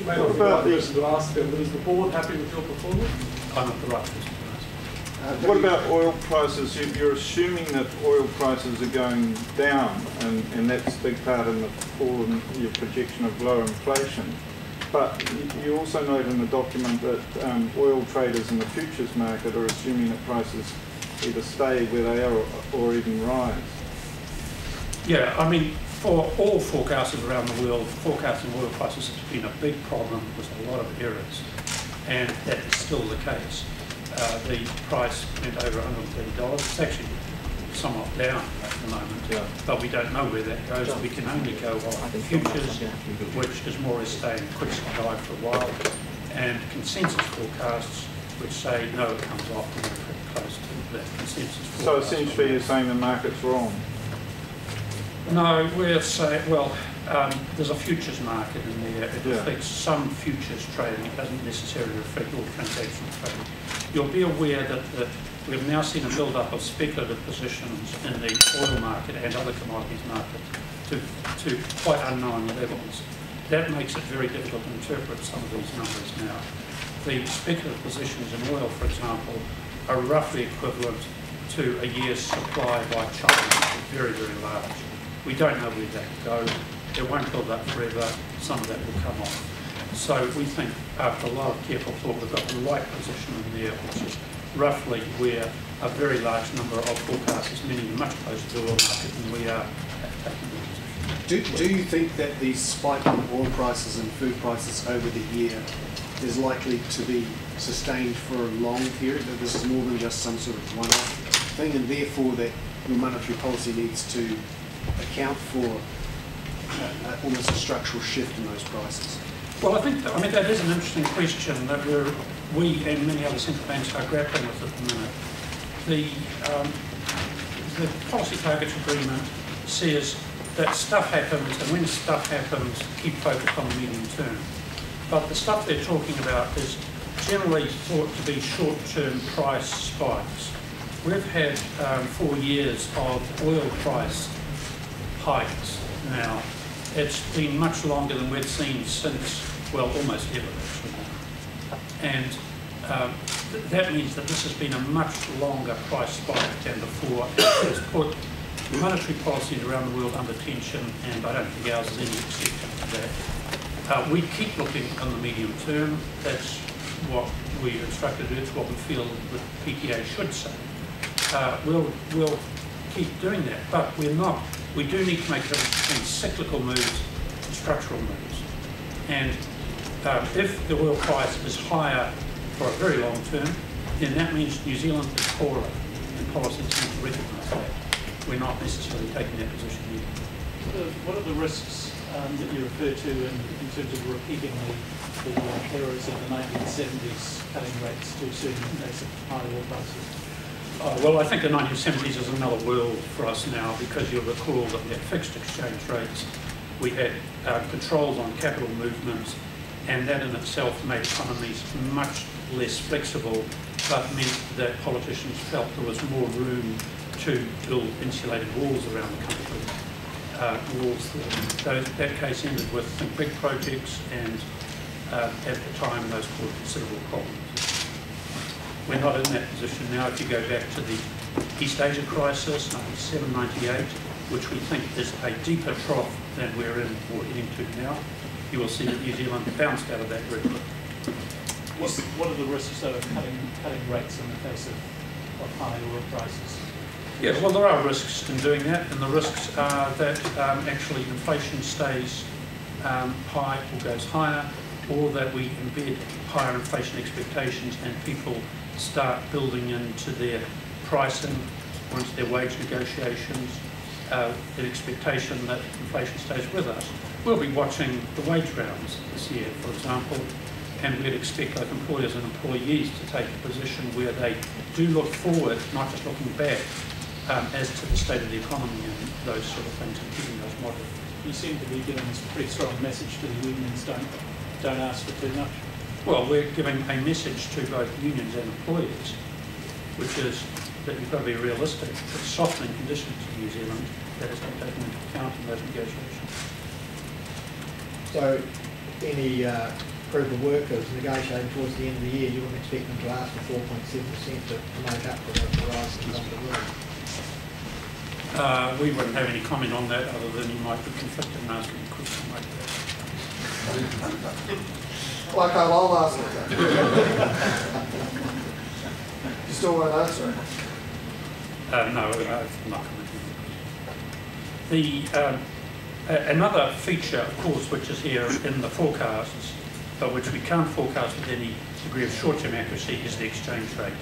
may not be the right person to ask them, but is the board happy with your performance? I'm not the right person to ask. What about oil prices? You're assuming that oil prices are going down, and that's a big part in the fall in your projection of low inflation. But you also note in the document that oil traders in the futures market are assuming that prices either stay where they are or even rise. Yeah, I mean, for all forecasters around the world, forecasting oil prices has been a big problem with a lot of errors, and that is still the case. The price went over $130. It's actually somewhat down at the moment, but we don't know where that goes. We can only go on futures, which is more or less staying quick supply for a while, and consensus forecasts, which say no, it comes off and we're pretty close to that consensus forecast. So essentially you're saying the market's wrong? No, we're saying, well, there's a futures market in there. It reflects some futures trading. It doesn't necessarily reflect all transactional trading. You'll be aware that we've now seen a build-up of speculative positions in the oil market and other commodities markets to quite unknown levels. That makes it very difficult to interpret some of these numbers now. The speculative positions in oil, for example, are roughly equivalent to a year's supply by China, which is very, very large. We don't know where that goes. It won't build up forever. Some of that will come off. So we think, after a lot of careful thought, we've got the right position in there, which is roughly where a very large number of forecasters, many much closer to the oil market than we are, have taken the position. Do you think that the spike in oil prices and food prices over the year is likely to be sustained for a long period, that this is more than just some sort of one-off thing, and therefore that your monetary policy needs to account for almost a structural shift in those prices? Well, I mean that is an interesting question that we and many other central banks are grappling with at the minute. The policy targets agreement says that stuff happens, and when stuff happens, keep focused on the medium term. But the stuff they're talking about is generally thought to be short-term price spikes. We've had 4 years of oil price hikes now. It's been much longer than we've seen since, well, almost ever actually. And that means that this has been a much longer price spike than before. It's put monetary policies around the world under tension, and I don't think ours is any exception to that. We keep looking on the medium term. That's what we instructed. It's what we feel the PTA should say. We'll keep doing that, but we're not. We do need to make a difference between cyclical moves and structural moves. And if the oil price is higher for a very long term, then that means New Zealand is poorer, and policies need to recognise that. We're not necessarily taking that position yet. What are the risks that you refer to in terms of repeating the errors of the 1970s, cutting rates too soon in case of high oil prices? Well, I think the 1970s is another world for us now, because you'll recall that we had fixed exchange rates, we had controls on capital movements, and that in itself made economies much less flexible, but meant that politicians felt there was more room to build insulated walls around the country. That case ended with some big projects, and at the time those caused considerable problems. We're not in that position now. If you go back to the East Asia crisis, 97, 98, which we think is a deeper trough than we're in or heading to now, you will see that New Zealand bounced out of that very quickly. What are the risks, though, of cutting rates in the face of high oil prices? Yes, well, there are risks in doing that, and the risks are that actually inflation stays high or goes higher, or that we embed higher inflation expectations and people start building into their pricing or into their wage negotiations the expectation that inflation stays with us. We'll be watching the wage rounds this year, for example, and we'd expect both employers and employees to take a position where they do look forward, not just looking back, as to the state of the economy and those sort of things, and keeping those models. You seem to be giving us a pretty strong message to the unions, don't ask for too much. Well, we're giving a message to both unions and employers, which is that you've got to be realistic. It's softening conditions in New Zealand that has to be taken into account in those negotiations. So, any group of workers negotiating towards the end of the year, you wouldn't expect them to ask for 4.7% to make up for the rise in cost of living. We wouldn't have any comment on that other than you might be conflicted and asking a question like that. Like I'll ask it then. You still won't answer it? No, I'm not commenting. Another feature, of course, which is here in the forecasts, but which we can't forecast with any degree of short-term accuracy, is the exchange rate.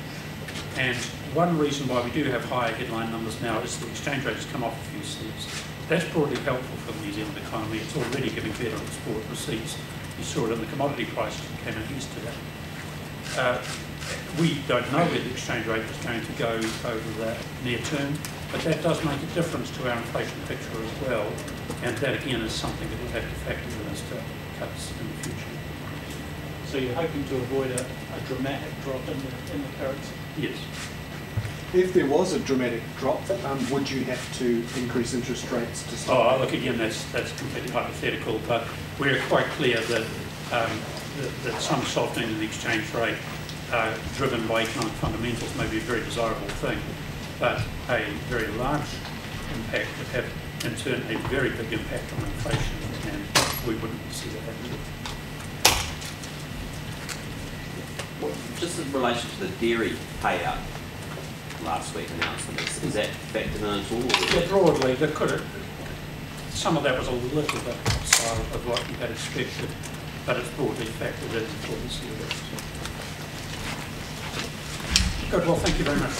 And one reason why we do have higher headline numbers now is the exchange rate has come off a few cents. That's broadly helpful for the New Zealand economy. It's already giving better export receipts. You saw it in the commodity prices that came out yesterday. We don't know where the exchange rate is going to go over the near term, but that does make a difference to our inflation picture as well. And that again is something that we'll have to factor in as to cuts in the future. So you're hoping to avoid a dramatic drop in the currency? Yes. If there was a dramatic drop, would you have to increase interest rates to stop? Oh, look, again, that's completely hypothetical, but we're quite clear that that some softening of the exchange rate driven by economic fundamentals may be a very desirable thing, but a very large impact would have, in turn, a very big impact on inflation, and we wouldn't see that happening. Well, just in relation to the dairy payout last week announcement, is that factored in at all? Yeah, broadly, some of that was a little bit outside of what we had expected, but it's broadly factored in for this year. Good, well, thank you very much.